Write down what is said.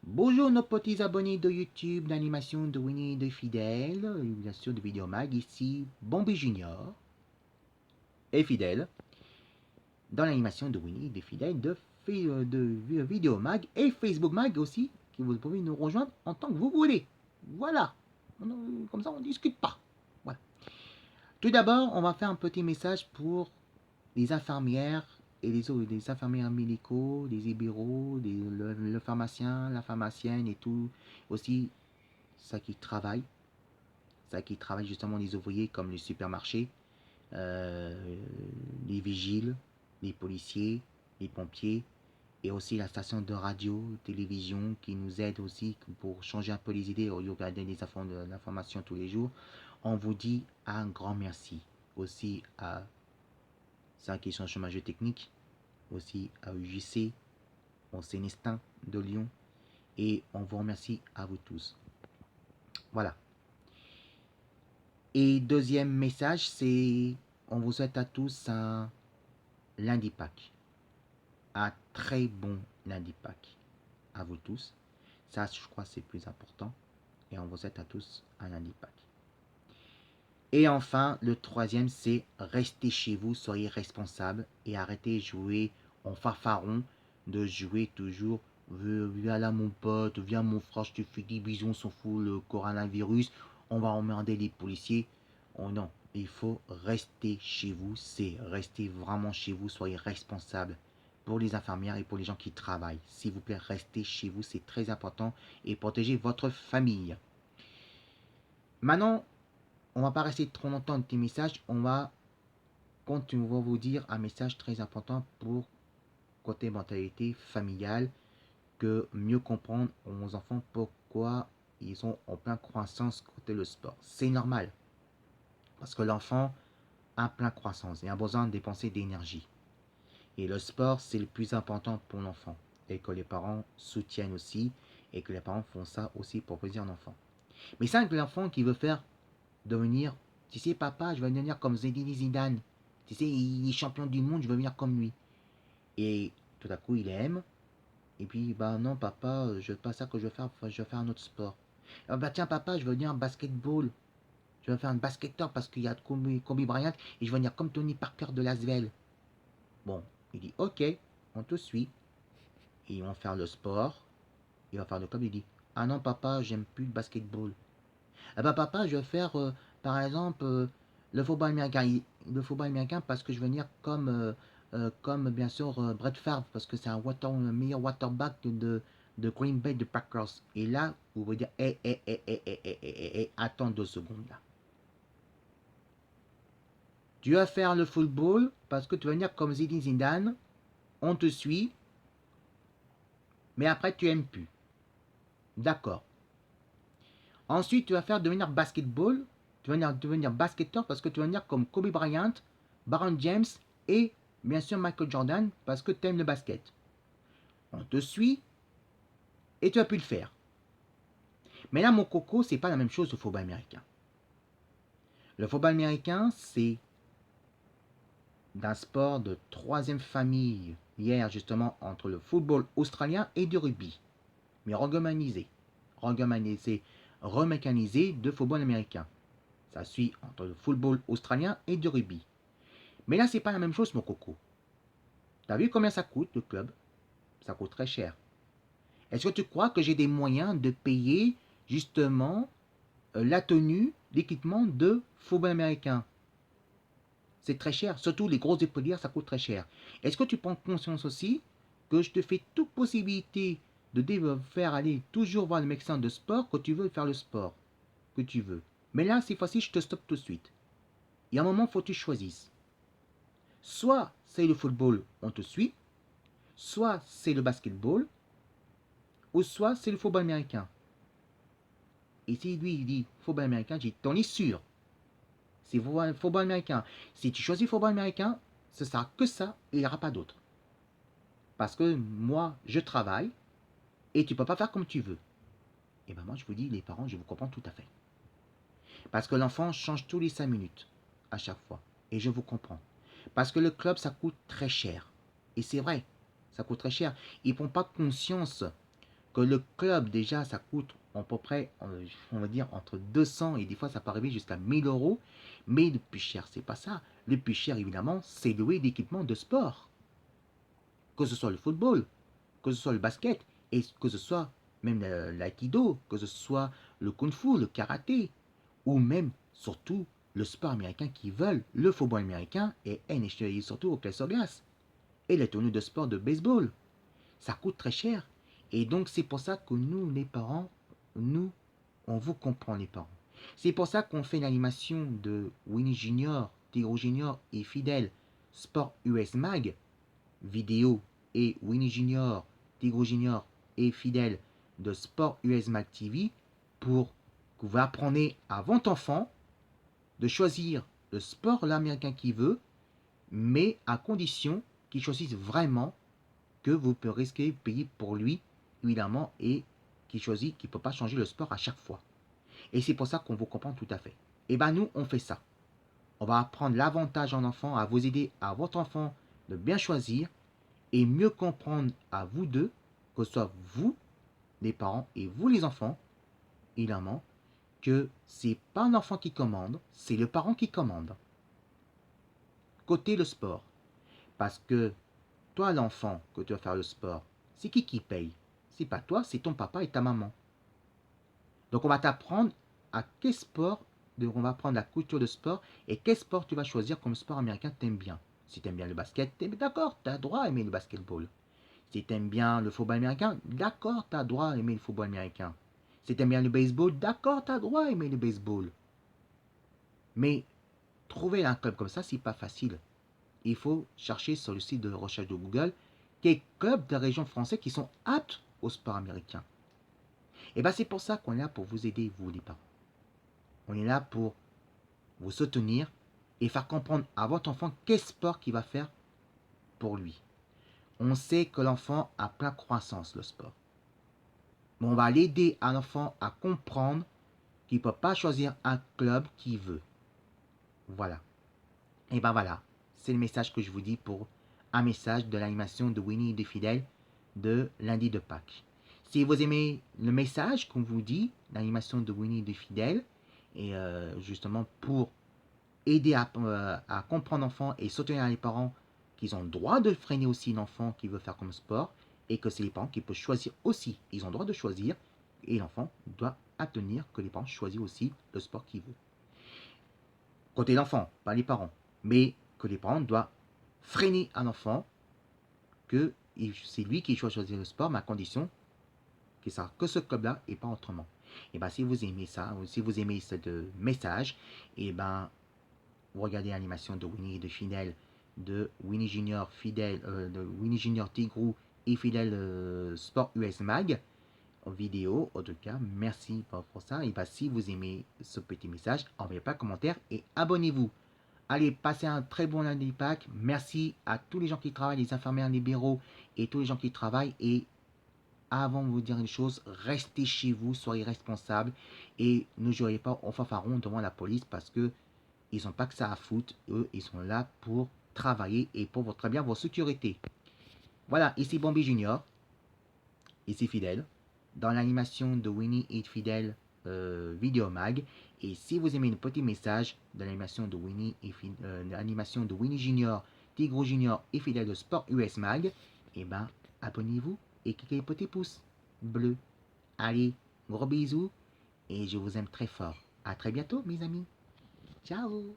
Bonjour nos petits abonnés de YouTube d'animation de Winnie de Fidèle, bien sûr de Vidéomag, ici Bombi Junior et Fidèle, dans l'animation de Winnie de Fidèle de Vidéomag et Facebook Mag aussi, que vous pouvez nous rejoindre en tant que vous voulez. Voilà, comme ça on ne discute pas. Voilà. Tout d'abord, on va faire un petit message pour les infirmières et les infirmières médicaux, les libéraux, le pharmacien, la pharmacienne et tout, aussi ça qui travaille justement les ouvriers comme les supermarchés, euh, les vigiles, les policiers, les pompiers, et aussi la station de radio, télévision qui nous aide aussi pour changer un peu les idées au lieu de regarder l'information tous les jours. On vous dit un grand merci aussi à ceux qui sont au chômage technique, aussi à UJC, au Célestin de Lyon, et on vous remercie à vous tous. Voilà. Et deuxième message, c'est on vous souhaite à tous un lundi Pâques. Un très bon lundi Pâques à vous tous. Ça, je crois, c'est plus important. Et on vous souhaite à tous un lundi Pâques. Et enfin, le troisième, c'est restez chez vous, soyez responsables et arrêtez de jouer en fanfaron, de jouer toujours viens là mon pote, viens mon frère, je te fais des bisous, on s'en fout le coronavirus, on va emmerder les policiers. Oh non, il faut rester chez vous, c'est rester vraiment chez vous, soyez responsables pour les infirmières et pour les gens qui travaillent. S'il vous plaît, restez chez vous, c'est très important et protégez votre famille. Maintenant, on va pas rester trop longtemps dans tes messages, on va vous dire un message très important pour côté mentalité familiale, que mieux comprendre aux enfants pourquoi ils sont en pleine croissance côté le sport. C'est normal, parce que l'enfant a plein croissance et a besoin de dépenser d'énergie. Et le sport, c'est le plus important pour l'enfant. Et que les parents soutiennent aussi, et que les parents font ça aussi pour plaisir l'enfant. Mais c'est que l'enfant qui veut faire devenir, tu sais, papa, je veux devenir comme Zinedine Zidane. Tu sais, il est champion du monde, je veux venir comme lui. Et tout à coup, il aime. Et puis, bah non, papa, je pas ça que je veux faire, je veux faire un autre sport. Ah bah tiens, papa, je veux venir en basketball. Je veux faire un basketteur parce qu'il y a Kobe Bryant et je veux venir comme Tony Parker de Lasvel. Bon, il dit, ok, on te suit. Et ils vont faire le sport. Il va faire le club. Il dit, ah non, papa, j'aime plus le basketball. Ah bah papa, je vais faire, par exemple, le football américain. Le football américain parce que je veux venir comme bien sûr Brett Favre parce que c'est le meilleur waterback de Green Bay de Packers. Et là, vous pouvez dire, attends 2 secondes là. Tu vas faire le football parce que tu vas venir comme Zinedine Zidane, on te suit, mais après tu aimes plus. D'accord. Ensuite, tu vas faire devenir basketball, tu vas devenir basketteur parce que tu vas venir comme Kobe Bryant, Baron James et bien sûr Michael Jordan parce que tu aimes le basket. On te suit et tu as pu le faire. Mais là, mon coco, c'est pas la même chose au football américain. Le football américain, c'est d'un sport de troisième famille, hier justement entre le football australien et du rugby, mais remécanisé de football américain. Ça suit entre le football australien et du rugby. Mais là, c'est pas la même chose, mon coco. T'as vu combien ça coûte le club? Ça coûte très cher. Est-ce que tu crois que j'ai des moyens de payer justement la tenue, l'équipement de football américain? C'est très cher. Surtout les grosses épaulières, ça coûte très cher. Est-ce que tu prends conscience aussi que je te fais toute possibilité de faire aller toujours voir le médecin de sport que tu veux faire le sport que tu veux. Mais là, cette fois-ci, je te stoppe tout de suite. Il y a un moment, il faut que tu choisisses. Soit c'est le football, on te suit, soit c'est le basketball, ou soit c'est le football américain. Et si lui, il dit football américain, je dis, t'en es sûr? C'est football américain. Si tu choisis football américain, ce sera que ça et il n'y aura pas d'autre. Parce que moi, je travaille et tu ne peux pas faire comme tu veux. Et ben moi, je vous dis, les parents, je vous comprends tout à fait. Parce que l'enfant change tous les 5 minutes à chaque fois. Et je vous comprends. Parce que le club, ça coûte très cher. Et c'est vrai, ça coûte très cher. Ils ne prennent pas conscience que le club, déjà, ça coûte à peu près, on va dire, entre 200 et des fois, ça peut arriver jusqu'à 1000 euros. Mais le plus cher, c'est pas ça. Le plus cher, évidemment, c'est louer d'équipements de sport. Que ce soit le football, que ce soit le basket, et que ce soit même l'aïkido, que ce soit le kung-fu, le karaté, ou même, surtout, le sport américain qui veulent, le football américain et NHL, surtout au clé sur glace, et les tournois de sport de baseball. Ça coûte très cher. Et donc, c'est pour ça que nous, les parents, nous, on vous comprend, les parents. C'est pour ça qu'on fait l'animation de Winnie Junior, Tigro Junior et Fidèle Sport US Mag, vidéo, et Winnie Junior, Tigro Junior et Fidèle de Sport US Mag TV pour que vous appreniez à votre enfant de choisir le sport américain qu'il veut, mais à condition qu'il choisisse vraiment que vous pouvez risquer de payer pour lui, évidemment, et qui choisit qu'il ne peut pas changer le sport à chaque fois. Et c'est pour ça qu'on vous comprend tout à fait. Et bien nous, on fait ça. On va apprendre l'avantage en enfant, à vous aider à votre enfant de bien choisir et mieux comprendre à vous deux, que ce soit vous, les parents, et vous, les enfants, évidemment, que c'est pas l'enfant qui commande, c'est le parent qui commande. Côté le sport. Parce que toi, l'enfant, que tu vas faire le sport, c'est qui paye? C'est pas toi, c'est ton papa et ta maman. Donc on va t'apprendre à quel sport, on va apprendre la culture de sport et quel sport tu vas choisir comme sport américain t'aimes bien. Si t'aimes bien le basket, d'accord, t'as droit à aimer le basketball. Si t'aimes bien le football américain, d'accord, t'as droit à aimer le football américain. Si t'aimes bien le baseball, d'accord, t'as droit à aimer le baseball. Mais trouver un club comme ça, c'est pas facile. Il faut chercher sur le site de recherche de Google quels clubs de région français qui sont aptes au sport américain. Et bien c'est pour ça qu'on est là pour vous aider, vous les parents. On est là pour vous soutenir et faire comprendre à votre enfant quel sport qu'il va faire pour lui. On sait que l'enfant a plein croissance, le sport. Mais on va l'aider à l'enfant à comprendre qu'il ne peut pas choisir un club qu'il veut. Voilà. Et ben voilà, c'est le message que je vous dis pour un message de l'animation de Winnie et des Fidèles de lundi de Pâques. Si vous aimez le message qu'on vous dit, l'animation de Winnie et des Fidèles, et justement pour aider à comprendre l'enfant et soutenir les parents qu'ils ont le droit de freiner aussi l'enfant qui veut faire comme sport, et que c'est les parents qui peuvent choisir aussi. Ils ont le droit de choisir, et l'enfant doit obtenir que les parents choisissent aussi le sport qu'il veut. Côté l'enfant, pas les parents. Mais que les parents doivent freiner un enfant, que c'est lui qui choisit le sport, mais à condition qu'il sache que ce club-là et pas autrement. Et bien si vous aimez ça, ou si vous aimez ce message, et ben vous regardez l'animation de Winnie et de Fidèle, de Winnie Junior, de Winnie Junior Tigrou et Fidèle Sport US Mag en vidéo. En tout cas, merci pour ça. Et bien si vous aimez ce petit message, envoyez pas de commentaire et abonnez-vous. Allez, passez un très bon lundi de Pâques. Merci à tous les gens qui travaillent, les infirmières libéraux et tous les gens qui travaillent. Et avant de vous dire une chose, restez chez vous, soyez responsables et ne jouez pas au fanfaron devant la police parce que ils n'ont pas que ça à foutre. Eux, ils sont là pour travailler et pour votre bien, votre sécurité. Voilà, ici Bambi Junior, ici Fidèle, dans l'animation de Winnie et Fidèle Vidéo Mag. Et si vous aimez le petit message de l'animation de Winnie l'animation de Winnie Junior, Tigro Junior et Fidèle de Sport US Mag, et ben abonnez-vous et cliquez le petit pouce bleu. Allez, gros bisous et je vous aime très fort. À très bientôt mes amis. Ciao.